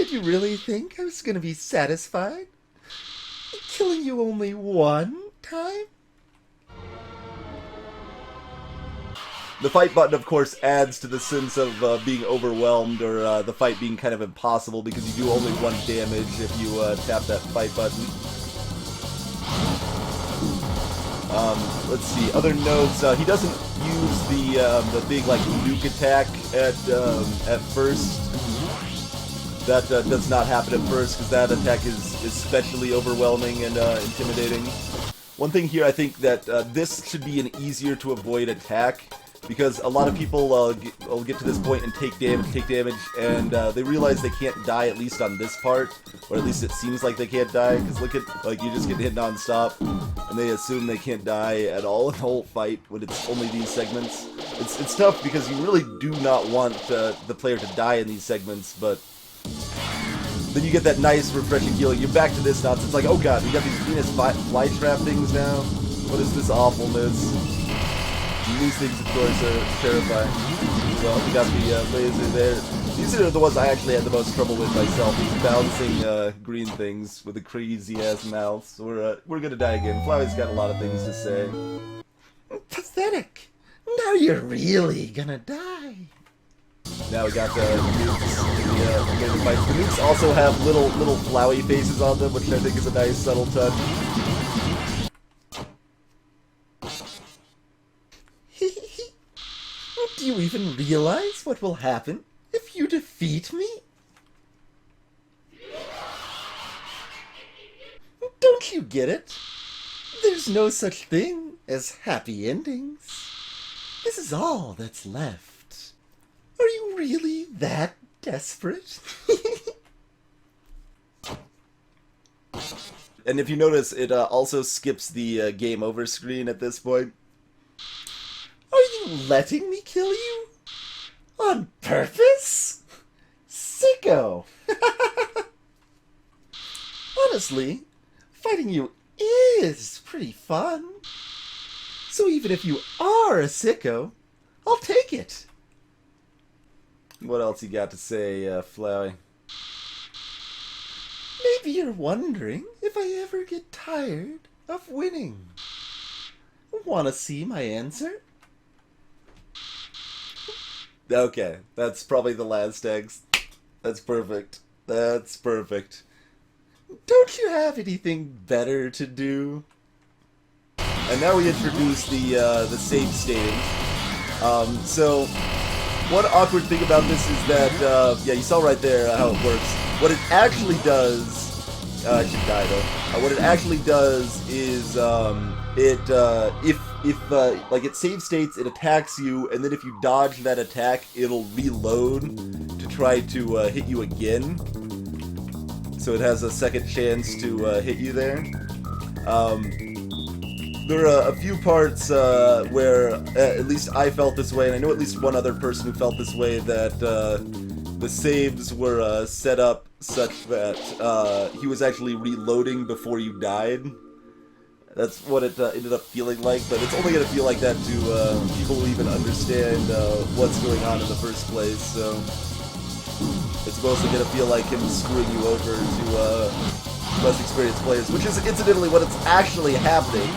Did you really think I was gonna be satisfied? Killing you only one time? The fight button, of course, adds to the sense of being overwhelmed or the fight being kind of impossible because you do only one damage if you tap that fight button. Let's see, other notes. He doesn't use the big like nuke attack at first. That does not happen at first because that attack is especially overwhelming and intimidating. One thing here, I think that this should be an easier to avoid attack. Because a lot of people will get to this point and take damage, and they realize they can't die, at least on this part, or at least it seems like they can't die, because look at, like, you just get hit non-stop, and they assume they can't die at all in the whole fight when it's only these segments. It's tough because you really do not want the player to die in these segments, but then you get that nice, refreshing healing. You're back to this nonsense. It's like, oh god, we got these Venus flytrap things now? What is this awfulness? These things, of course, are terrifying. Well, we got the laser there. These are the ones I actually had the most trouble with myself. These bouncing green things with the crazy-ass mouths. So we're gonna die again. Flowey's got a lot of things to say. Pathetic. Now you're really gonna die. Now we got the nukes. The nukes also have little Flowey faces on them, which I think is a nice subtle touch. Do you even realize what will happen if you defeat me? Don't you get it? There's no such thing as happy endings. This is all that's left. Are you really that desperate? And if you notice, it also skips the game over screen at this point. Are you letting me kill you? On purpose? Sicko! Honestly, fighting you is pretty fun. So even if you are a sicko, I'll take it. What else you got to say, Flowey? Maybe you're wondering if I ever get tired of winning. Wanna see my answer? Okay, that's probably the last text. That's perfect. That's perfect. Don't you have anything better to do? And now we introduce the save stage. So one awkward thing about this is that yeah, you saw right there how it works. What it actually does, I should die though. What it actually does is if like it save states, it attacks you, and then if you dodge that attack, it'll reload to try to hit you again. So it has a second chance to hit you there. There are a few parts where at least I felt this way, and I know at least one other person who felt this way, that the saves were set up such that he was actually reloading before you died. That's what it ended up feeling like, but it's only going to feel like that to people who even understand what's going on in the first place, so it's mostly going to feel like him screwing you over to less experienced players, which is incidentally what it's actually happening.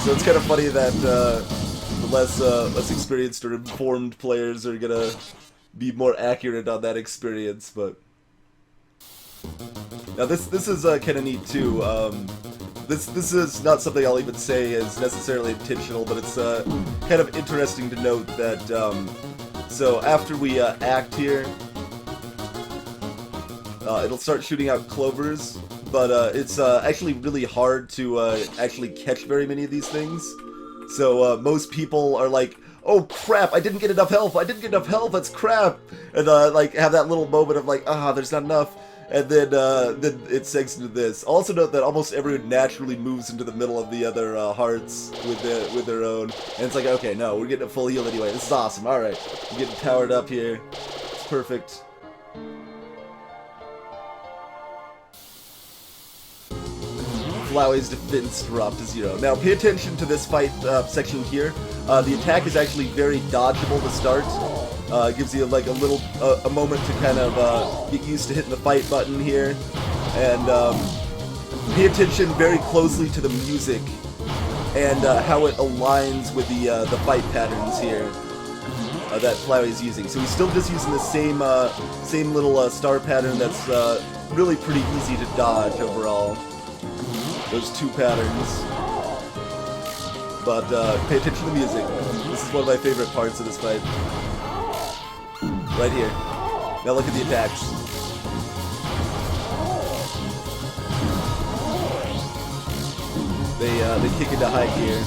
So it's kind of funny that the less experienced or informed players are going to be more accurate on that experience, but now this is kind of neat too. This is not something I'll even say is necessarily intentional, but it's kind of interesting to note that so after we act here, it'll start shooting out clovers, but it's actually really hard to actually catch very many of these things. So most people are like, oh crap, I didn't get enough health, that's crap, and like have that little moment of like, there's not enough. And then it segs into this. Also note that almost everyone naturally moves into the middle of the other hearts with their own. And it's like, okay, no, we're getting a full heal anyway. This is awesome. All right, we're getting powered up here. It's perfect. Flowey's defense dropped to 0. Now, pay attention to this fight section here. The attack is actually very dodgeable to start. Gives you like a little a moment to kind of get used to hitting the fight button here, and pay attention very closely to the music and how it aligns with the fight patterns here that Flowey's using. So he's still just using the same little star pattern that's really pretty easy to dodge overall. Those two patterns. But pay attention to the music. This is one of my favorite parts of this fight. Right here. Now look at the attacks. They kick into high gear.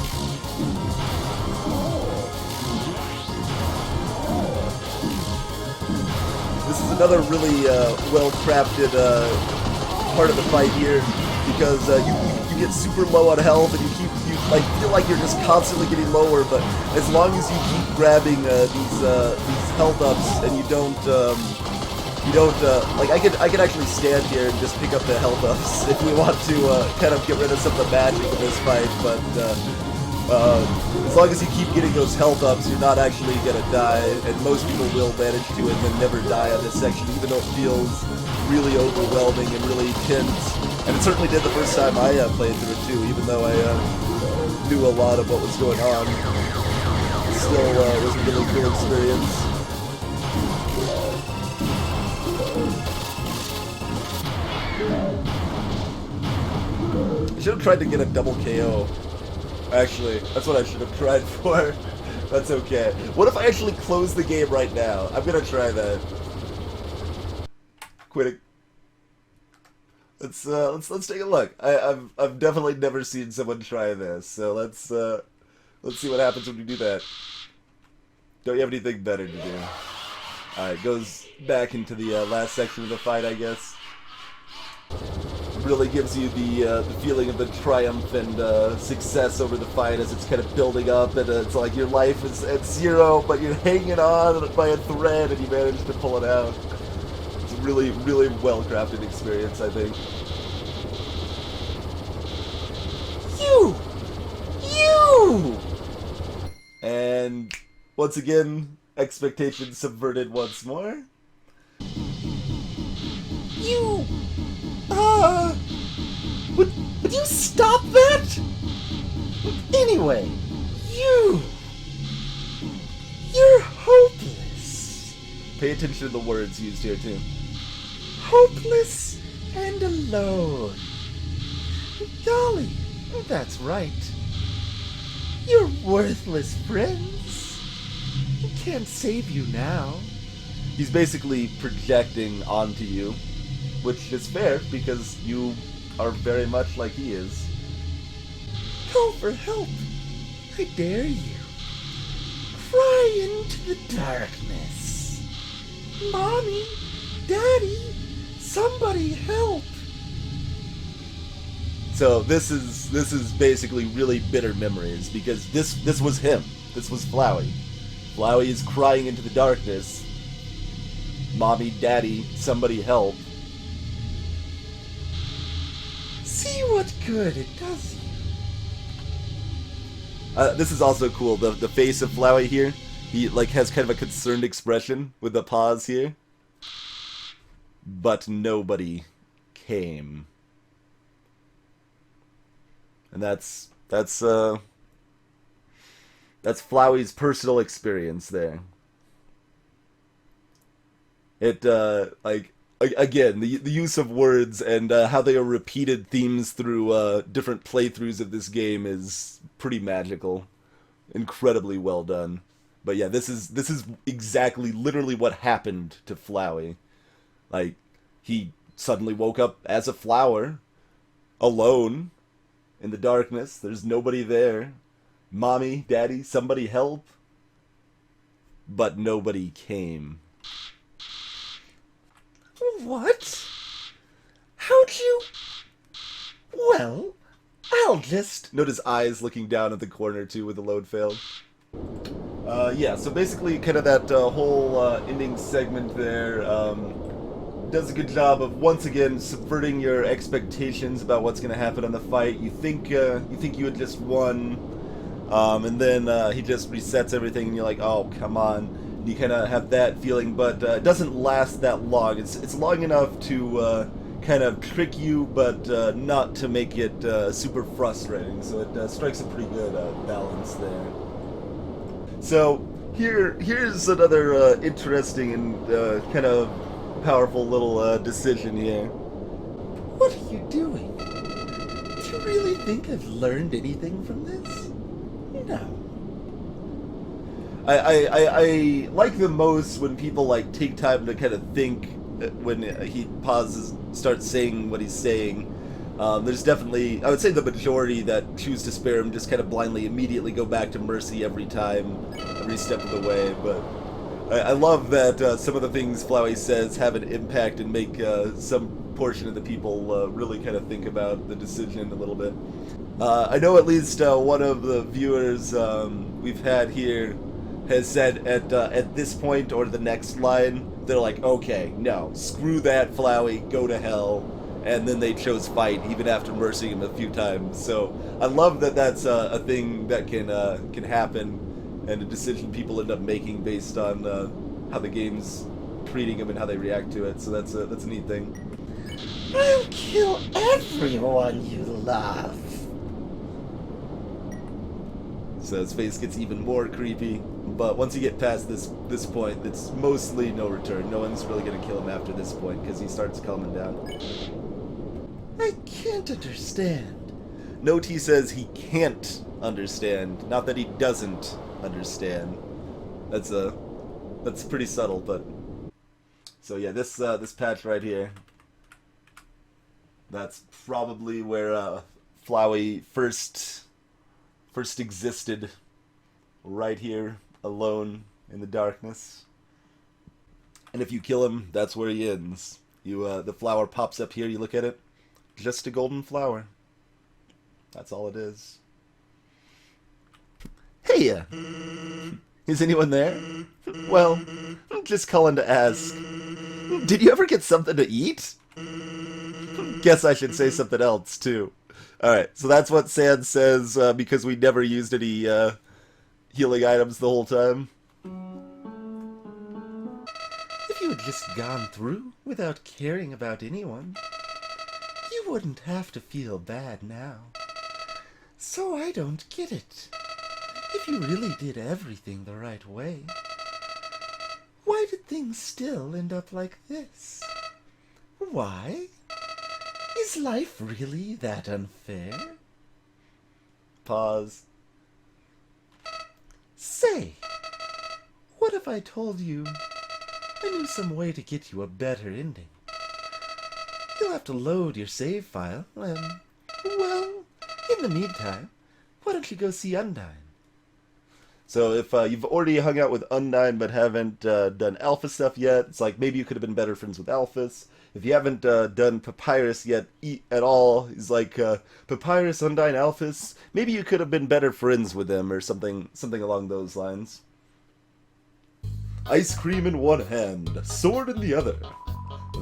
This is another really well-crafted part of the fight here, because you get super low on health and you feel like you're just constantly getting lower. But as long as you keep grabbing these health ups and you don't like I could actually stand here and just pick up the health ups if we want to kind of get rid of some of the magic in this fight. But as long as you keep getting those health ups, you're not actually gonna die, and most people will manage to and then never die on this section, even though it feels really overwhelming and really intense. And it certainly did the first time I played through it too, even though I knew a lot of what was going on. It still was a really cool experience. I should have tried to get a double KO. Actually, that's what I should have tried for. That's okay. What if I actually close the game right now? I'm gonna try that. Quitting. Let's take a look. I've definitely never seen someone try this, so let's see what happens when we do that. Don't you have anything better to do? Alright, goes back into the last section of the fight, I guess. Really gives you the feeling of the triumph and success over the fight as it's kind of building up, and it's like your life is at 0, but you're hanging on by a thread and you manage to pull it out. It's a really, really well-crafted experience, I think. You! And once again, expectations subverted once more. You! Would you stop that? Anyway, you're hopeless. Pay attention to the words used here, too. Hopeless and alone. Golly, that's right. You're worthless, friends. Can't save you now. He's basically projecting onto you, which is fair because you are very much like he is. Call for help. I dare you. Cry into the darkness. Mommy, Daddy, somebody help. So this is basically really bitter memories, because this was him. This was Flowey. Flowey is crying into the darkness. Mommy, Daddy, somebody help. See what good it does you. This is also cool. The face of Flowey here, he like has kind of a concerned expression with the pause here. But nobody came. And that's Flowey's personal experience there. It like again, the use of words and how they are repeated themes through different playthroughs of this game is pretty magical, incredibly well done. But yeah, this is exactly, literally what happened to Flowey. Like, he suddenly woke up as a flower, alone, in the darkness. There's nobody there. Mommy, Daddy, somebody help. But nobody came. What? How'd you... Well, I'll just... Note his eyes looking down at the corner, too, with the load failed. Yeah, so basically kind of that whole ending segment there does a good job of, once again, subverting your expectations about what's going to happen on the fight. You think you had just won, and then he just resets everything, and you're like, oh, come on. You kind of have that feeling, but it doesn't last that long. It's long enough to kind of trick you, but not to make it super frustrating. So it strikes a pretty good balance there. So here's another interesting and kind of powerful little decision here. What are you doing? Do you really think I've learned anything from this? No. I like the most when people like take time to kind of think when he pauses, starts saying what he's saying. There's definitely, I would say the majority that choose to spare him just kind of blindly immediately go back to mercy every time, every step of the way. But I love that some of the things Flowey says have an impact and make some portion of the people really kind of think about the decision a little bit. I know at least one of the viewers we've had here has said at this point or the next line, they're like, okay, no, screw that, Flowey, go to hell. And then they chose fight even after mercying him a few times. So I love that that's a thing that can happen, and a decision people end up making based on how the game's treating them and how they react to it. So that's a neat thing. I'll kill everyone you love. So his face gets even more creepy, but once you get past this point, it's mostly no return. No one's really going to kill him after this point, because he starts calming down. I can't understand. Note he says he can't understand, not that he doesn't understand. That's pretty subtle, but... So yeah, this patch right here, that's probably where Flowey first existed, right here, alone in the darkness. And if you kill him, that's where he ends. The flower pops up here, you look at it, just a golden flower. That's all it is. Hey, is anyone there? Well, just calling to ask. Did you ever get something to eat? Guess I should say something else, too. Alright, so that's what Sand says, because we never used any healing items the whole time. If you had just gone through without caring about anyone, you wouldn't have to feel bad now. So I don't get it. If you really did everything the right way, why did things still end up like this? Why? Is life really that unfair? Pause. Say, what if I told you I knew some way to get you a better ending? You'll have to load your save file, and, well, in the meantime, why don't you go see Undyne? So if you've already hung out with Undyne but haven't done Alpha stuff yet, it's like maybe you could have been better friends with Alphys. If you haven't done Papyrus yet at all, he's like, Papyrus, Undyne, Alphys, maybe you could have been better friends with them or something along those lines. Ice cream in one hand, sword in the other.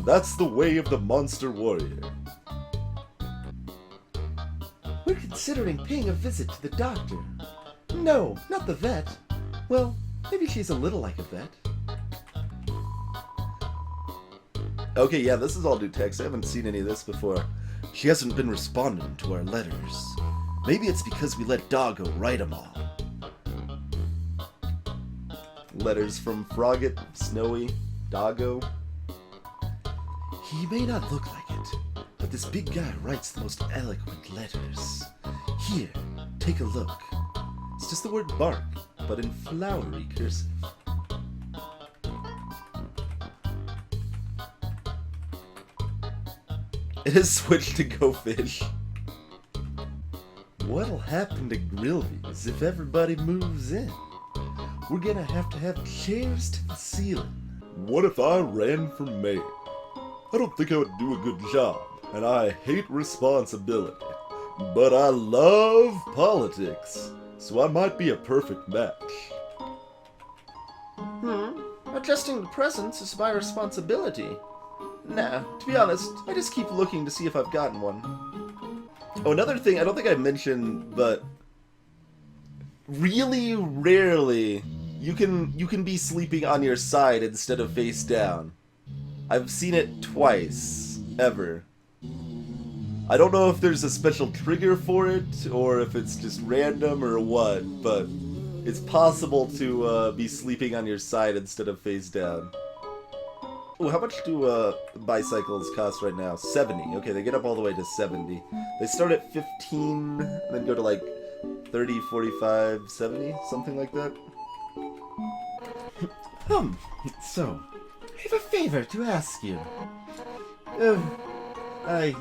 That's the way of the monster warrior. We're considering paying a visit to the doctor. No, not the vet. Well, maybe she's a little like a vet. Okay, yeah, this is all new text. I haven't seen any of this before. She hasn't been responding to our letters. Maybe it's because we let Doggo write them all. Letters from Frogget, Snowy, Doggo. He may not look like it, but this big guy writes the most eloquent letters. Here, take a look. It's just the word bark, but in flowery cursive. It has switched to Go Fish. What'll happen to Grilvies if everybody moves in? We're gonna have to have chairs to the ceiling. What if I ran for mayor? I don't think I would do a good job, and I hate responsibility. But I love politics, so I might be a perfect match. Adjusting the presents is my responsibility. Nah, to be honest, I just keep looking to see if I've gotten one. Oh, another thing I don't think I mentioned, but really rarely you can be sleeping on your side instead of face down. I've seen it twice, ever. I don't know if there's a special trigger for it, or if it's just random or what, but it's possible to be sleeping on your side instead of face down. Ooh, how much do bicycles cost right now? 70. Okay, they get up all the way to 70. They start at 15, and then go to like 30, 45, 70, something like that. So, I have a favor to ask you. I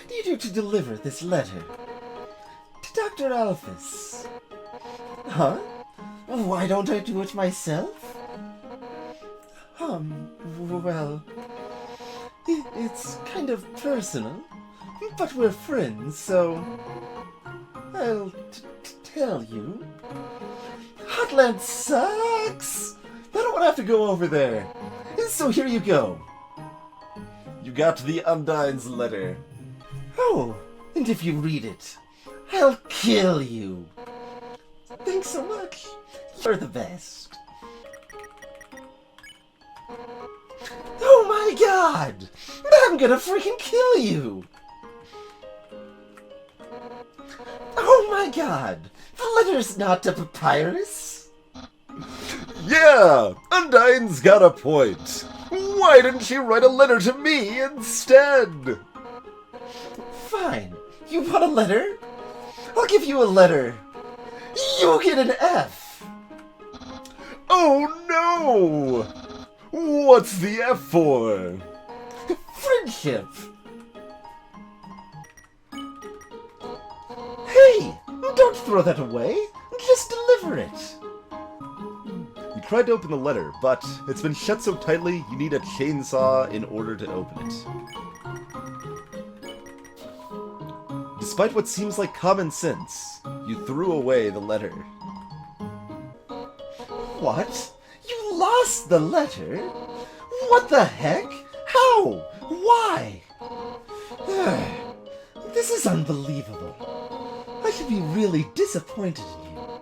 need you to deliver this letter to Dr. Alphys. Huh? Why don't I do it myself? Well, it's kind of personal, but we're friends, so I'll tell you. Hotland sucks! I don't want to have to go over there. So here you go. You got the Undyne's letter. Oh, and if you read it, I'll kill you. Thanks so much. You're the best. Oh my god! I'm gonna freaking kill you! Oh my god! The letter's not a papyrus? Yeah! Undyne's got a point. Why didn't she write a letter to me instead? Fine. You want a letter? I'll give you a letter. You get an F. Oh no! What's the F for? Friendship. Hey! Don't throw that away. Just deliver it. You tried to open the letter, but it's been shut so tightly you need a chainsaw in order to open it. Despite what seems like common sense, you threw away the letter. What? You lost the letter? What the heck? How? Why? This is unbelievable. I should be really disappointed in you.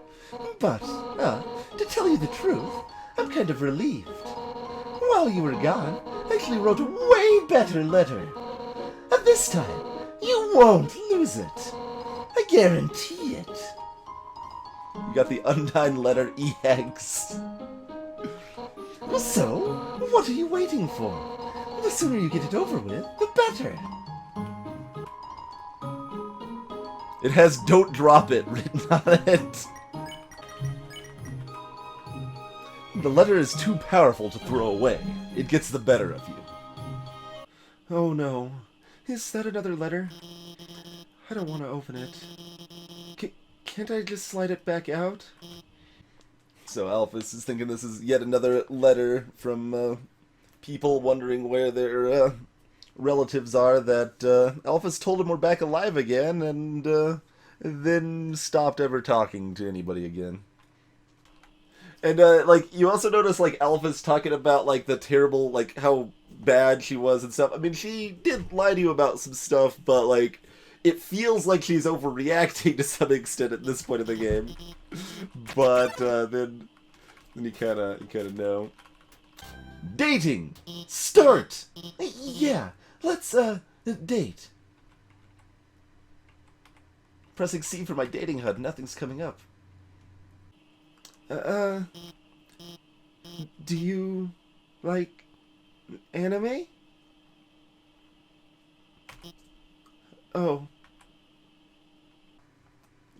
But, to tell you the truth, I'm kind of relieved. While you were gone, I actually wrote a way better letter. And this time, you won't lose it. I guarantee it. You got the Undyne letter EX. So, what are you waiting for? The sooner you get it over with, the better. It has "Don't drop it" written on it. The letter is too powerful to throw away. It gets the better of you. Oh no. Is that another letter? I don't want to open it. Can't I just slide it back out? So Alphys is thinking this is yet another letter from people wondering where their relatives are, that Alphys told him were back alive again, and then stopped ever talking to anybody again. And like, you also notice like Alphys talking about like the terrible, like how bad she was and stuff. I mean, she did lie to you about some stuff, but like, it feels like she's overreacting to some extent at this point in the game. But then you kind of know. Dating! Start! Yeah, let's, date. Pressing C for my dating HUD, nothing's coming up. Do you like anime? Oh.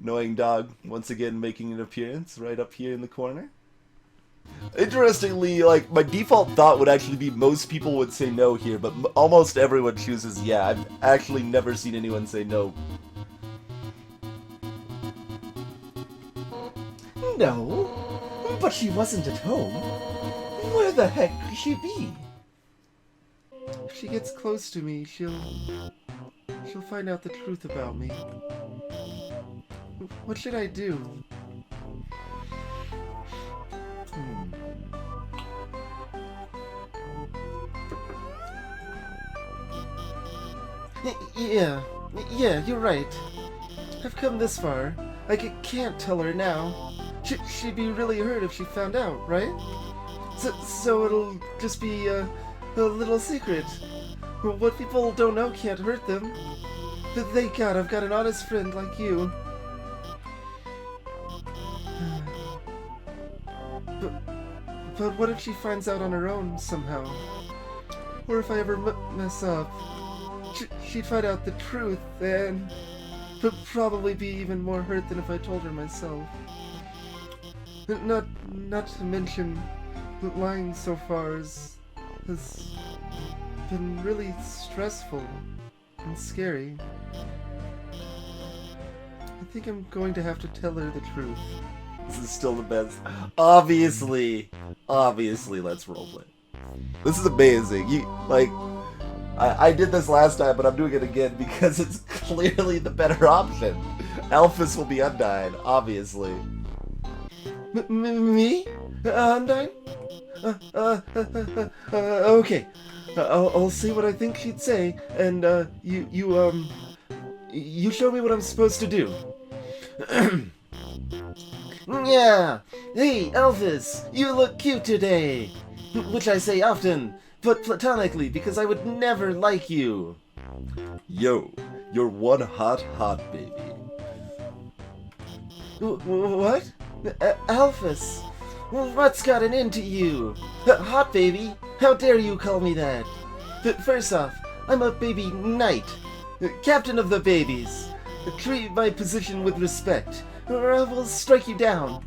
Annoying dog once again making an appearance right up here in the corner. Interestingly, like, my default thought would actually be most people would say no here, but almost everyone chooses yeah. I've actually never seen anyone say no. No, but she wasn't at home. Where the heck could she be? If she gets close to me, she'll find out the truth about me. What should I do? Yeah, you're right. I've come this far. I can't tell her now. she'd be really hurt if she found out, right? So it'll just be a little secret. What people don't know can't hurt them. But thank God I've got an honest friend like you. But what if she finds out on her own somehow? Or if I ever mess up? She'd find out the truth and probably be even more hurt than if I told her myself. Not to mention that lying so far has been really stressful and scary. I think I'm going to have to tell her the truth. This is still the best. Obviously, let's roleplay. This is amazing. I did this last time, but I'm doing it again because it's clearly the better option. Alphys will be Undyne, obviously. Me? Undyne? Okay. I'll say what I think she'd say, and you show me what I'm supposed to do. Yeah. Hey, Alphys, you look cute today. Which I say often, but platonically, because I would never like you. Yo, you're one hot baby. What? Alphys, what's gotten into you? Hot baby? How dare you call me that? First off, I'm a baby knight, captain of the babies. Treat my position with respect, or I will strike you down.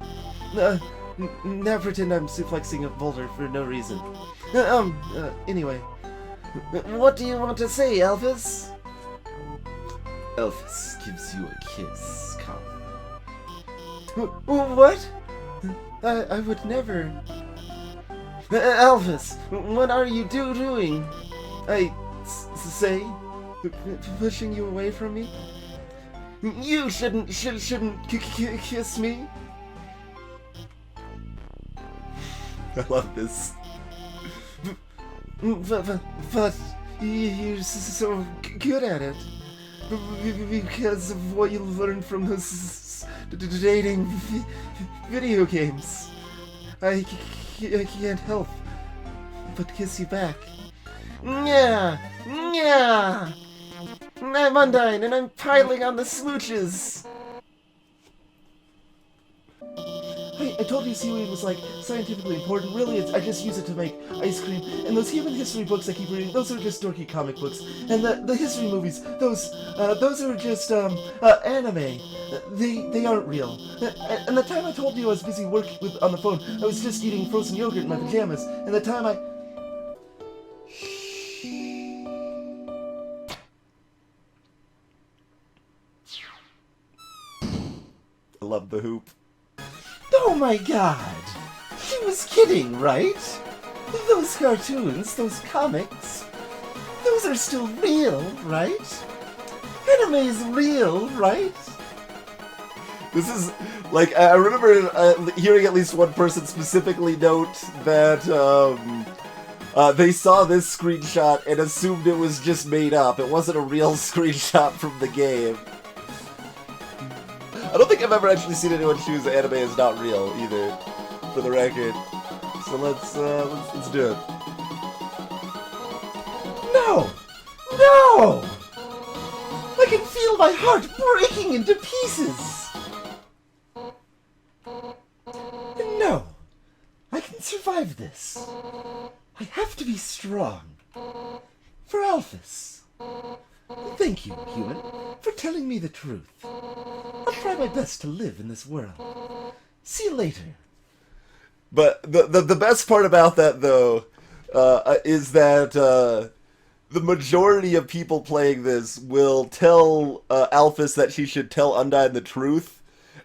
Now pretend I'm suplexing a boulder for no reason. Anyway. What do you want to say, Alphys? Alphys gives you a kiss, come. What? I would never. Alphys, what are you doing? I say, pushing you away from me? You shouldn't kiss me. I love this. But you're so good at it. Because of what you learned from those dating video games. I can't help but kiss you back. Yeah. I'm Undyne, and I'm piling on the smooches. I told you seaweed was, like, scientifically important. Really, I just use it to make ice cream. And those human history books I keep reading, those are just dorky comic books. And the history movies, those are just, anime. They aren't real. And the time I told you I was busy working on the phone, I was just eating frozen yogurt in my pajamas. And the time I... I love the hoop. Oh my god! She was kidding, right? Those cartoons, those comics, those are still real, right? Anime's real, right? This is, like, I remember hearing at least one person specifically note that they saw this screenshot and assumed it was just made up. It wasn't a real screenshot from the game. I don't think I've ever actually seen anyone choose anime as not real either, for the record. So let's do it. No! I can feel my heart breaking into pieces! No! I can survive this. I have to be strong. For Alphys. Thank you, human, for telling me the truth. I'll try my best to live in this world. See you later. But the best part about that, though, is that the majority of people playing this will tell Alphys that she should tell Undyne the truth,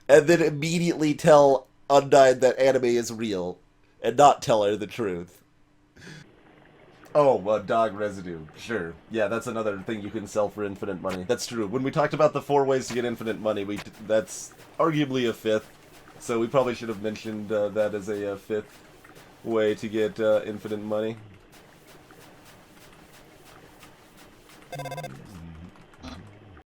and then immediately tell Undyne that anime is real, and not tell her the truth. Oh, dog residue. Sure. Yeah, that's another thing you can sell for infinite money. That's true. When we talked about the 4 ways to get infinite money, that's arguably a 5th. So we probably should have mentioned that as a 5th way to get infinite money.